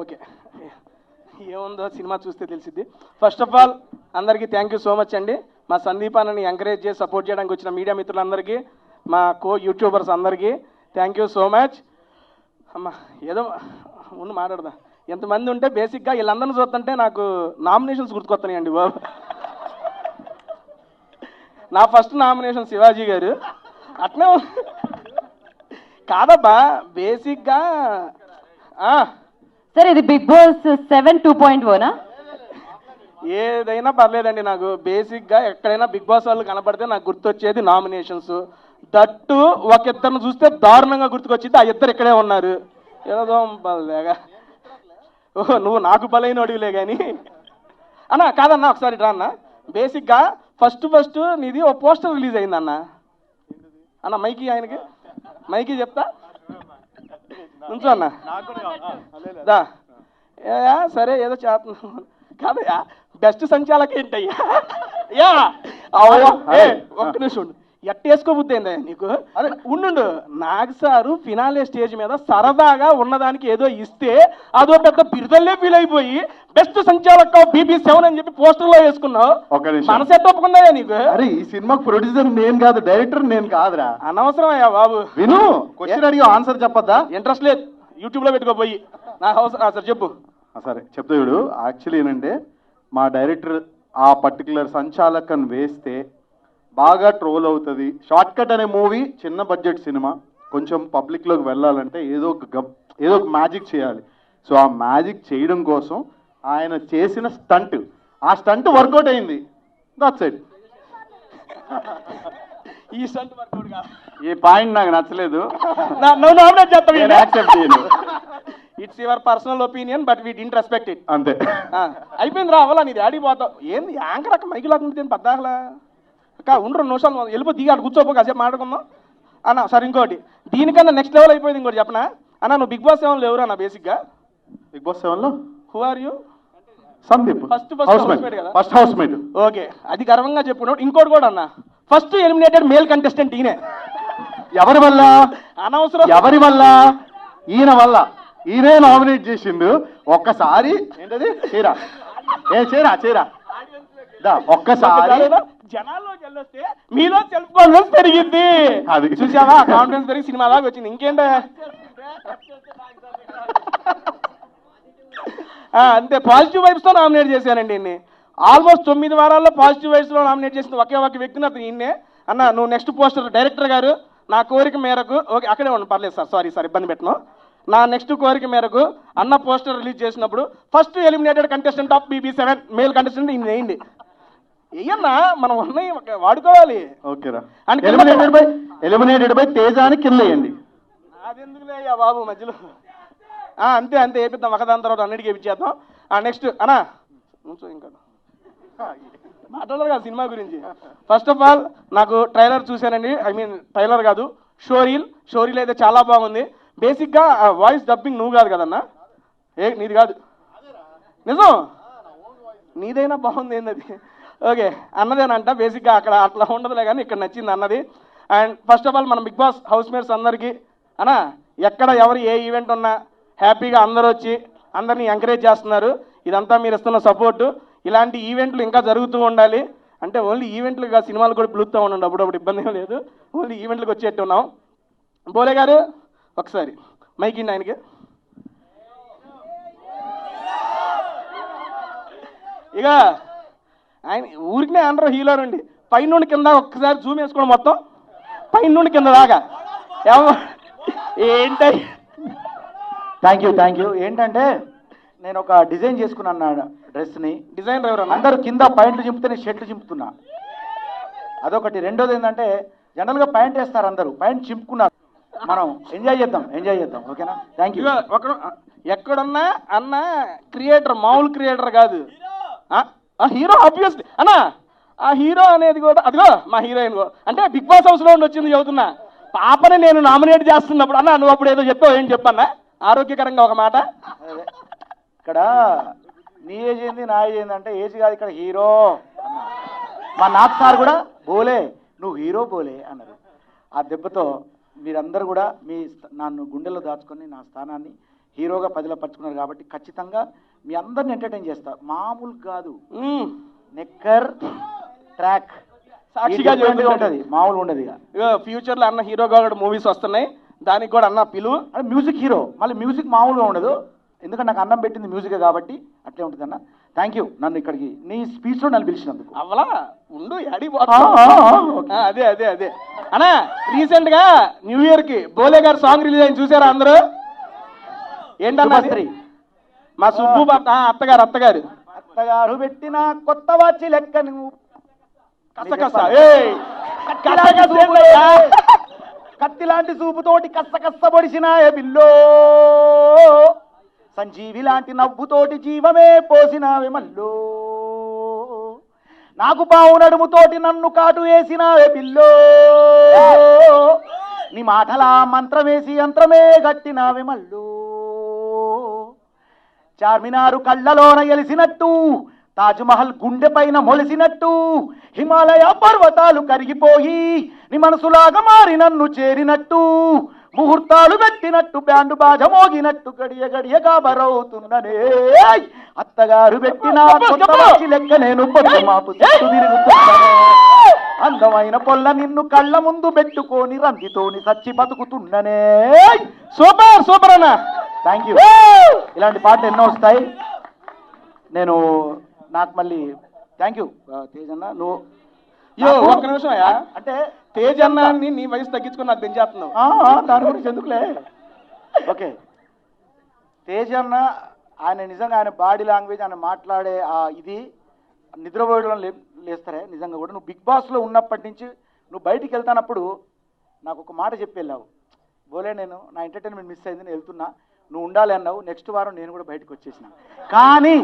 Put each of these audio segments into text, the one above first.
Okay, ఏముందో cinema చూస్తే తెలిసిద్ది. ఫస్ట్ ఆఫ్ ఆల్ అందరికీ థ్యాంక్ యూ సో మచ్ అండి. మా సందీప్ అన్నని ఎంకరేజ్ చేసి సపోర్ట్ చేయడానికి వచ్చిన మీడియా మిత్రులందరికీ, మా యూట్యూబర్స్ అందరికీ థ్యాంక్ యూ సో మచ్. అమ్మ ఏదో ముందు మాట్లాడదా, ఎంతమంది ఉంటే బేసిక్గా వీళ్ళందరినీ చూస్తుంటే నాకు నామినేషన్స్ గుర్తుకొస్తున్నాయండి బాబు. నా ఫస్ట్ నామినేషన్ శివాజీ గారు. అట్నే కాదబ్బా, బేసిక్గా సార్ ఇది బిగ్ బాస్ 7 2.0నా? ఏదైనా పర్లేదండి నాకు. బేసిక్గా ఎక్కడైనా బిగ్ బాస్ వాళ్ళు కనపడితే నాకు గుర్తొచ్చేది నామినేషన్స్. దట్టు ఒక ఇద్దరిని చూస్తే దారుణంగా గుర్తుకొచ్చింది. ఆ ఇద్దరు ఇక్కడే ఉన్నారు. ఏదో లేగా, ఓహో నువ్వు నాకు బలైన అడిగిలే కానీ అన్న. కాదన్నా ఒకసారి రా అన్న. బేసిక్గా ఫస్ట్ నీది ఓ పోస్టర్ రిలీజ్ అయిందన్న. అన్న మైకి ఆయనకి మైకి చెప్తా నుంచో అన్న. దా సరే ఏదో చేస్తున్నాను కాదయ్యా. బెస్ట్ సంచాలక ఏంటయ్యా? యా ఒక్క నిమిషం ఉండు. ఎట్టేసుకోబుద్ది అయిందా నీకు? అరే ఉండు. నాగ్ సారు ఫినాలే స్టేజ్ మీద సరదాగా ఉన్నదానికి ఏదో ఇస్తే అదో పెద్ద బిరుదల్లే ఫీల్ అయిపోయి బెస్ట్ సంచాలక BB7 అని చెప్పి పోస్టర్లో వేసుకున్నావు. మనసెట్ ఒప్పుకుందా నీకు? అరే ఈ సినిమాకి ప్రొడ్యూసర్ నేను కాదు, డైరెక్టర్ నేను కాదురా. అనవసరం అయ్యా బాబు. విను, క్వశ్చన్ అడిగి ఆన్సర్ చెప్పద్దా? ఇంట్రెస్ట్ లేదు, యూట్యూబ్లో పెట్టుకోపోయి. నా హౌస్ సార్ చెప్పు. సరే చెప్తా చూడు. యాక్చువల్లీ ఏంటంటే మా డైరెక్టర్ ఆ పర్టికులర్ సంచాలకన్ వేస్తే బాగా ట్రోల్ అవుతుంది. షార్ట్ కట్ అనే మూవీ చిన్న బడ్జెట్ సినిమా, కొంచెం పబ్లిక్లోకి వెళ్ళాలంటే ఏదో ఒక మ్యాజిక్ చేయాలి. సో ఆ మ్యాజిక్ చేయడం కోసం ఆయన చేసిన స్టంట్, ఆ స్టంట్ వర్కౌట్ అయింది. That's it. ఈ స్టంట్ వర్కౌట్ కాదు. ఈ పాయింట్ నాకు నచ్చలేదు. It's your personal opinion but we didn't respect it. అంతే, అయిపోయింది రా. అవ్వాలా నీది ఆడిపోతావు. ఏంది యాంకర్ అక్క మైకి లాక్కుంటే పద్దాకలా ఉండు. 2 నిమిషాలు వెళ్ళిపో, దిగాడు కూర్చోపో, కాసేపు మాట్లాడుకుందాం అన్న. సరే ఇంకోటి దీనికన్నా నెక్స్ట్ లెవెల్ అయిపోయింది. ఇంకోటి చెప్పనా అన్న, నువ్వు బిగ్ బాస్ 7లో ఎవరు అన్న? బేసిక్గా బిగ్ బాస్ 7లో who are you? Sandeep, first housemate. Okay, అది గర్వంగా చెప్పుకున్నాడు. ఇంకోటి కూడా అన్న, ఫస్ట్ ఎలిమినేటెడ్ మేల్ కంటెస్టెంట్ ఈయనే. ఎవరి వల్ల? అనవసరం. ఎవరి వల్ల? ఈయన వల్ల. ఈయనే నామినేట్ చేసిండు. ఒక్కసారి ఏంటది చీరా చీరా ఒక్కసారి జనాల్లోకి వెళ్ళొస్తే మీలో సెల్ఫ్ కాన్ఫిడెన్స్ పెరిగింది. అది చూసావా? కాన్ఫిడెన్స్ పెరిగి సినిమా లాగా వచ్చింది. ఇంకేంటే అంతే. పాజిటివ్ వైబ్స్తో నామినేట్ చేశానండి ఈయన్ని. ఆల్మోస్ట్ 9 వారాల్లో పాజిటివ్ వైబ్స్లో నామినేట్ చేసిన ఒకే ఒక వ్యక్తిని అతను ఈయన్నే. అన్న నువ్వు నెక్స్ట్ పోస్టర్ డైరెక్టర్ గారు నా కోరిక మేరకు, ఓకే అక్కడే ఉండి పర్లేదు సార్, సారీ ఇబ్బంది పెట్టను. నా నెక్స్ట్ కోరిక మేరకు అన్న పోస్టర్ రిలీజ్ చేసినప్పుడు first eliminated contestant of BB7 male contestant ఈయన వేయండి. ఏయన్నా మనం ఉన్నాయి వాడుకోవాలి. ఓకేరా. ఎలిమినేటెడ్ బై తేజాని కింద వేయండి. అదెందుకులే అయ్యా బాబు మధ్యలో. అంతే వేపిద్దాం, ఒకదాని తర్వాత అన్నిటికీ వేపించేద్దాం. నెక్స్ట్ అన్నా ఇంకా మాట్లాడాలి కదా సినిమా గురించి. ఫస్ట్ ఆఫ్ ఆల్ నాకు ట్రైలర్ చూశానండి. ట్రైలర్ కాదు, షోరీల్ అయితే చాలా బాగుంది. బేసిక్గా వాయిస్ డబ్బింగ్ నువ్వు కాదు కదన్నా, నీది కాదు నిజం, నీదైనా బాగుంది ఏంది. ఓకే అన్నదేనంట. బేసిక్గా అక్కడ అట్లా ఉండదులే కానీ ఇక్కడ నచ్చింది అన్నది. అండ్ ఫస్ట్ ఆఫ్ ఆల్ మన బిగ్ బాస్ హౌస్ మేట్స్ అందరికీ అన్నా, ఎక్కడ ఎవరు ఏ ఈవెంట్ ఉన్నా హ్యాపీగా అందరూ వచ్చి అందరినీ ఎంకరేజ్ చేస్తున్నారు. ఇదంతా మీరు ఇస్తున్న సపోర్టు. ఇలాంటి ఈవెంట్లు ఇంకా జరుగుతూ ఉండాలి. అంటే ఓన్లీ ఈవెంట్లుగా సినిమాలు కూడా పిలుస్తూ ఉండండి, అప్పుడప్పుడు ఇబ్బంది ఏం లేదు. ఓన్లీ ఈవెంట్లకు వచ్చేట్టు ఉన్నాం. బోలే గారు ఒకసారి మైక్ ఇండి ఆయనకి. ఇక ఆయన ఊరికినే అనరు హీరో నుండి పైన నుండి కింద ఒక్కసారి జూమ్ వేసుకోవడం, మొత్తం పైన నుండి కింద దాకా. ఏంటి? Thank you. ఏంటంటే నేను ఒక డిజైన్ చేసుకున్నాను డ్రెస్ని. డిజైన్ ఎవరు? అందరూ కింద ప్యాంట్లు చింపితే నేను షర్ట్లు చింపుతున్నా, అదొకటి. రెండోది ఏంటంటే జనరల్గా ప్యాంట్ వేస్తారు, అందరూ ప్యాంట్ చింపుకున్నారు. మనం ఎంజాయ్ చేద్దాం. ఓకేనా? Thank you. ఒకడు ఎక్కడున్నా అన్న క్రియేటర్, మామూలు క్రియేటర్ కాదు, హీరో ఆబ్వియస్లీ అన్న. ఆ హీరో అనేది కూడా అదిగో మా హీరోయిన్ అంటే బిగ్ బాస్ హౌస్లో ఉండి వచ్చింది చదువుతున్నా పాపని నేను నామినేట్ చేస్తున్నప్పుడు అన్న నువ్వు అప్పుడు ఏదో చెప్పావు, ఏం చెప్పన్నా ఆరోగ్యకరంగా ఒక మాట. ఇక్కడ నీ ఏజ్ ఏంది నా ఏజ్ ఏంది అంటే ఏజ్ కాదు, ఇక్కడ హీరో. మా నాథ్ సార్ కూడా బోలే నువ్వు హీరో బోలే అన్నారు. ఆ దెబ్బతో మీరందరూ కూడా నన్ను గుండెల్లో దాచుకొని నా స్థానాన్ని హీరోగా పదిలపరుచుకున్నారు కాబట్టి ఖచ్చితంగా మీ అందరిని ఎంటర్టైన్ చేస్తారు. మామూలు కాదు, నెక్కర్ ట్రాక్ సాక్షిగా ఉంటుంది, మామూలు ఉండదు. ఇక ఫ్యూచర్ లో అన్న హీరోగా కూడా మూవీస్ వస్తున్నాయి, దానికి కూడా అన్న పిలువు. అంటే మ్యూజిక్ హీరో, మళ్ళీ మ్యూజిక్ మామూలుగా ఉండదు, ఎందుకంటే నాకు అన్నం పెట్టింది మ్యూజికే కాబట్టి అట్లే ఉంటుంది అన్న. థ్యాంక్ యూ నన్ను ఇక్కడికి నీ స్పీచ్లో నన్ను పిలిచినందుకు. అవలా ఉండు అదే అదే అదే అన్నా, రీసెంట్ గా న్యూ ఇయర్ కి బోలే గారు సాంగ్ రిలీజ్ అయింది, చూసారా అందరూ? ఏంటన్నా అది? మా సుబ్బు అత్తగారు అత్తగారు పెట్టిన కొత్త వాచి లెక్క నువ్వు కత్తి లాంటి చూపుతోటి కస్స పొడిసిన బిల్లో, సంజీవి లాంటి నవ్వుతోటి జీవమే పోసినావే మల్లో, నాకు పావు నడుముతోటి నన్ను కాటు వేసినావే బిల్లో, నీ మాటలా మంత్రం వేసి యంత్రమే గట్టినావే మల్లో, చార్మినారు కళ్ళలోన ఎలిసినట్టు, తాజ్మహల్ గుండె పైన మొలిసినట్టు, హిమాలయ పర్వతాలు కరిగిపోయి నీ మనసులాగా మారి నన్ను చేరినట్టు, ముహూర్తాలు పెట్టినట్టు బ్యాండు బాజ మోగినట్టు గడియ గడియ గాబరవుతున్ననే, అత్తగారు పెట్టిన లెక్క నేను మాపు తిరుగుతున్నానే, అందమైన పొల్ల నిన్ను కళ్ళ ముందు పెట్టుకొని రందితోని సచ్చి బతుకుతున్ననే. సూపర్ సూపర్ అన్న, థ్యాంక్ యూ. ఇలాంటి పాటలు ఎన్నో వస్తాయి. నేను నాకు మళ్ళీ థ్యాంక్ యూ తేజ్ అన్న. నువ్వు ఒక్క నిమిషం అంటే తేజ్ అన్న నీ వయసు తగ్గించుకుని నాకు పెంచేస్తున్నావు, దాని గురించి ఎందుకులే. ఓకే, తేజ్ అన్న ఆయన నిజంగా ఆయన బాడీ లాంగ్వేజ్, ఆయన మాట్లాడే ఇది నిద్రపోయడం లేస్తారే నిజంగా కూడా. నువ్వు బిగ్ బాస్లో ఉన్నప్పటి నుంచి నువ్వు బయటికి వెళ్తానప్పుడు నాకు ఒక మాట చెప్పి వెళ్ళావు, బోలే నేను నా ఎంటర్టైన్మెంట్ మిస్ అయింది, నేను వెళ్తున్నా, నువ్వు ఉండాలి అన్నావు. నెక్స్ట్ వారం నేను కూడా బయటకు వచ్చేసిన. కానీ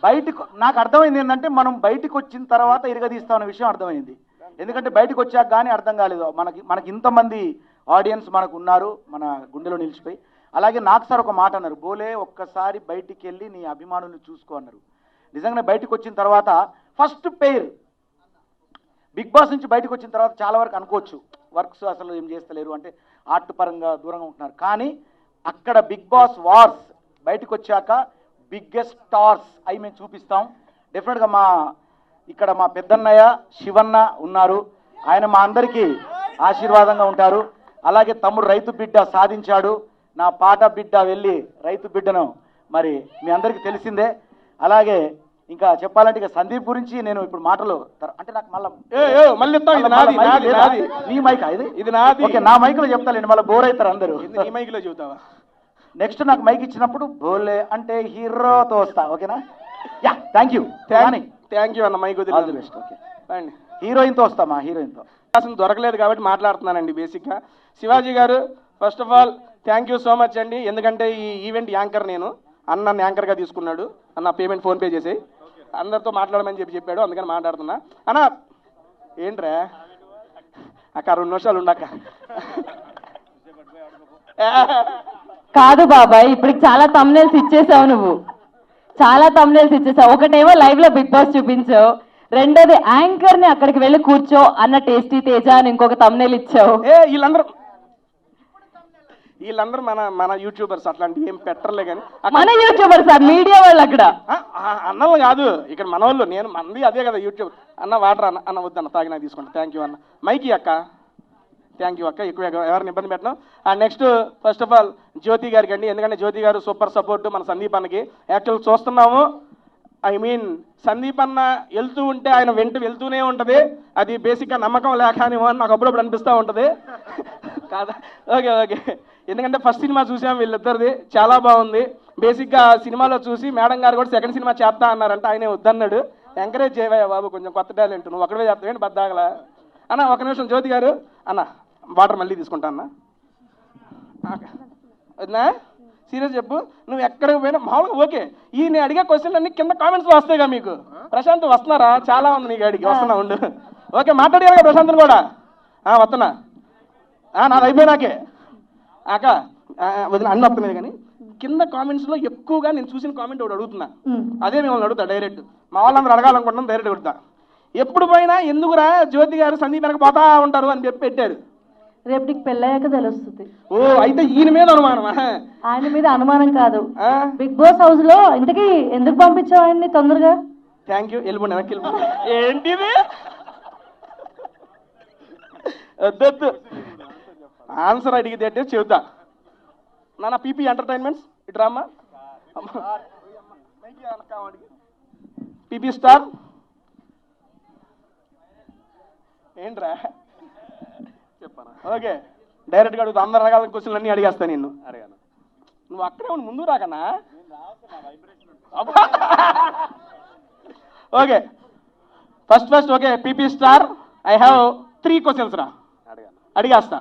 బయటకు నాకు అర్థమైంది ఏంటంటే, మనం బయటకు వచ్చిన తర్వాత ఇరగదీస్తామన్న విషయం అర్థమైంది. ఎందుకంటే బయటకు వచ్చాక కానీ అర్థం కాలేదు మనకి ఇంతమంది ఆడియన్స్ మనకు ఉన్నారు, మన గుండెలో నిలిచిపోయి. అలాగే నాకు సార్ ఒక మాట అన్నారు, బోలే ఒక్కసారి బయటికి వెళ్ళి నీ అభిమానులను చూసుకో అన్నారు. నిజంగానే బయటకు వచ్చిన తర్వాత ఫస్ట్ పెయిర్ బిగ్ బాస్ నుంచి బయటకు వచ్చిన తర్వాత చాలా వరకు అనుకోవచ్చు వర్క్స్ అసలు ఏం చేస్తలేరు అంటే ఆర్ట్ పరంగా దూరంగా ఉంటున్నారు. కానీ అక్కడ బిగ్ బాస్ వార్స్ బయటకు వచ్చాక బిగ్గెస్ట్ స్టార్స్ అవి మేము చూపిస్తాం. డెఫినెట్గా ఇక్కడ మా పెద్దన్నయ్య శివన్న ఉన్నారు, ఆయన మా అందరికీ ఆశీర్వాదంగా ఉంటారు. అలాగే తమ్ముడు రైతు బిడ్డ సాధించాడు, నా పాట బిడ్డ వెళ్ళి రైతు బిడ్డను మరి మీ అందరికీ తెలిసిందే. అలాగే ఇంకా చెప్పాలంటే ఇక సందీప్ గురించి నేను ఇప్పుడు మాటలు అంటే నాకు మళ్ళీ నీ మైక్ ఇది నాది. ఓకే, నా మైక్లో చెప్తాలేండి, మళ్ళీ బోర్ అవుతారు అందరూ. నీ మైక్లో చెబుతావా? నెక్స్ట్ నాకు మైక్ ఇచ్చినప్పుడు బోలే అంటే హీరోతో వస్తా. ఓకేనా? యా, థ్యాంక్ యూ అన్న మైక్. బెస్ట్. ఓకే, హీరోయిన్తో వస్తామా? హీరోయిన్తో అసలు దొరకలేదు కాబట్టి మాట్లాడుతున్నానండి. బేసిక్గా శివాజీ గారు first of all thank you so much అండి. ఎందుకంటే ఈ ఈవెంట్ యాంకర్ నేను, అన్న యాంకర్గా తీసుకున్నాడు, అన్న పేమెంట్ ఫోన్పే చేసి అందరితో మాట్లాడమని చెప్పాడు, అందుకని మాట్లాడుతున్నా. అన్న ఏంట్రా అక్క 2 నిమిషాలు ఉండక్క. కాదు బాబాయ్, ఇప్పటికి చాలా తమ్నెల్స్ ఇచ్చేసావు, నువ్వు చాలా తమ్నెల్స్ ఇచ్చేసావు. ఒకటేమో లైవ్ లో బిగ్ బాస్ చూపించావు, రెండోది యాంకర్ ని అక్కడికి వెళ్ళి కూర్చో అన్న టేస్టీ తేజ అని ఇంకొక తమ్నెల్ ఇచ్చావు. వీళ్ళందరూ మన యూట్యూబర్స్, అట్లాంటివి ఏం పెట్టర్లే. కానీ మన యూట్యూబర్స్ మీడియా వాళ్ళు అక్కడ అన్నలు కాదు, ఇక్కడ మన వాళ్ళు. నేను మంది అదే కదా యూట్యూబ్. అన్న వాటర్ అన్న వద్దన్న తాగినా తీసుకుంటా. థ్యాంక్ యూ అన్న. మైకి అక్క, థ్యాంక్ యూ అక్క, ఎక్కువ ఎవరిని ఇబ్బంది పెట్టడం. నెక్స్ట్ ఫస్ట్ ఆఫ్ ఆల్ జ్యోతి గారికి అండి, ఎందుకంటే జ్యోతి గారు సూపర్ సపోర్ట్ మన సందీప్ అన్నకి. యాక్చువల్ చూస్తున్నాము, ఐ మీన్ సందీప్ అన్న వెళ్తూ ఉంటే ఆయన వెళ్తూనే ఉంటుంది. అది బేసిక్గా నమ్మకం లేక అని నాకు అప్పుడప్పుడు అనిపిస్తూ ఉంటుంది కాదా? ఓకే ఓకే, ఎందుకంటే ఫస్ట్ సినిమా చూసాం వీళ్ళిద్దరిది, చాలా బాగుంది. బేసిక్గా సినిమాలో చూసి మేడం గారు కూడా సెకండ్ సినిమా చేస్తా అన్నారంటే ఆయనే వద్దన్నాడు. ఎంకరేజ్ చేయవా బాబు, కొంచెం కొత్త టాలెంట్, నువ్వు ఒకటే చేస్తావేంటి బద్దాగలా అన్న. ఒక నిమిషం జ్యోతి గారు అన్న, వాటర్ మళ్ళీ తీసుకుంటా అన్న. వదినా సీరియస్ చెప్పు, నువ్వు ఎక్కడికి పోయినా మామూలుగా ఓకే. ఈ నేను అడిగే క్వశ్చన్లు అన్ని కింద కామెంట్స్లో వస్తాయిగా మీకు. ప్రశాంత్ వస్తున్నారా? చాలా ఉంది నీకు అడిగి, వస్తున్నా ఉండు. ఓకే, మాట్లాడారు ప్రశాంత్ని కూడా. వస్తున్నా, నాది అయిపోయినాకే అక్క వదిన అన్ని వస్తున్నాయి. కానీ కింద కామెంట్స్లో ఎక్కువగా నేను చూసిన కామెంట్ ఒకటి అడుగుతున్నా, అదే మిమ్మల్ని అడుగుతా డైరెక్ట్. మా వాళ్ళందరూ అడగాలనుకుంటున్నాం, డైరెక్ట్ అడుగుతా. ఎప్పుడు పోయినా ఎందుకురా జ్యోతి గారు సందీప్ వెనక పోతా ఉంటారు అని చెప్పి పెట్టారు. రేపు నీకు పెళ్ళయ్యాక తెలుస్తుంది. ఓ అయితే ఈయన మీద అనుమానమా? ఆయన మీద అనుమానం కాదు, ఆ? బిగ్ బాస్ హౌస్ లో ఇంతకీ ఎందుకు పంపించావు ఆయన్ని తొందరగా? థ్యాంక్ యూ, వెళ్ళిపోండి, వెనక్కి వెళ్ళిపోండి. ఏంటిది? వద్దొద్దు, ఆన్సర్ అడిగితే అంటే చెబుతా. నాన్న పీపీ ఎంటర్టైన్మెంట్స్ ఇటు రామ్మా. పీపీ స్టార్ ఏంట్రా చెప్పాను. ఓకే, డైరెక్ట్గా అడుగుతా, అందరు రకాల క్వశ్చన్లు అన్నీ అడిగేస్తా నిన్ను. అడిగాను, నువ్వు అక్కడే ఉండి ముందు రాకన్నా. Okay, first okay, PP star I have 3 questions రా, అడిగేస్తా.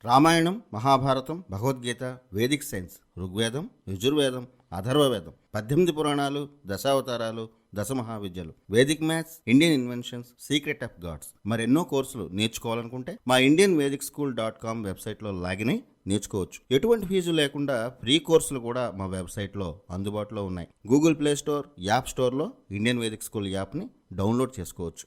రామాయణం, మహాభారతం, భగవద్గీత, వేదిక్ సైన్స్, ఋగ్వేదం, యజుర్వేదం, అథర్వవేదం, 18 పురాణాలు, దశావతారాలు, దశమహావిద్యలు, Vedic maths, Indian inventions, secret of gods, మరెన్నో కోర్సులు నేర్చుకోవాలనుకుంటే మా indianvedicSchool.com వెబ్సైట్లో లాగిన్ అయి నేర్చుకోవచ్చు. ఎటువంటి ఫీజు లేకుండా ఫ్రీ కోర్సులు కూడా మా వెబ్సైట్లో అందుబాటులో ఉన్నాయి. గూగుల్ ప్లే స్టోర్, యాప్ స్టోర్లో ఇండియన్ వేదిక్ స్కూల్ యాప్ని డౌన్లోడ్ చేసుకోవచ్చు.